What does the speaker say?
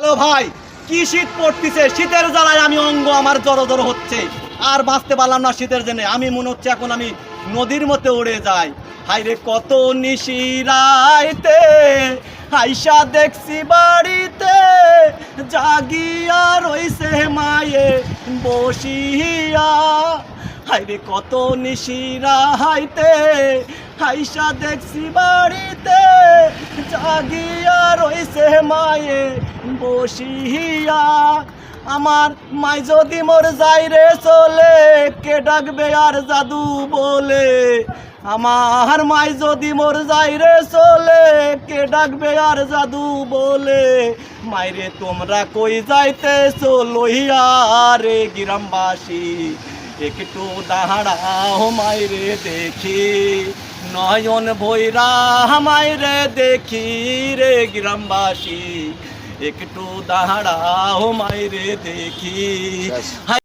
Hello ভাই, কি শীত পড়তেছে, শীতের জ্বালায় আমি অঙ্গ আমার জড়ো হচ্ছে, আর বাঁচতে পারলাম না শীতের জন্য। আমি মনে হচ্ছে এখন আমি নদীর মধ্যে উড়ে যাই। হাইরে কত নিশিরাইতে আইসা দেখছি বাড়িতে, জাগিয়া রইছে মায়ে বসিয়া। হাইরে কত নিশিরাইতে আইসা দেখছি বাড়িতে, জাগিয়া রইছে মায়ে বসিয়া। আমার মাই যদি মোর যাই রে চলে, কে ডাকবে আর জাদু বলে। আমার মাই যদি মোর যাই রে চলে, কে ডাকবে আর জাদু বলে। মাইরে তোমরা কই যাইতেছো লইয়া রে গ্রামবাসী, একটু দাঁড়াও মাইরে দেখি, নয়ন ভৈরা মাইরে দেখি রে গ্রামবাসী, একটু দাঁড়াও মাইরে দেখি।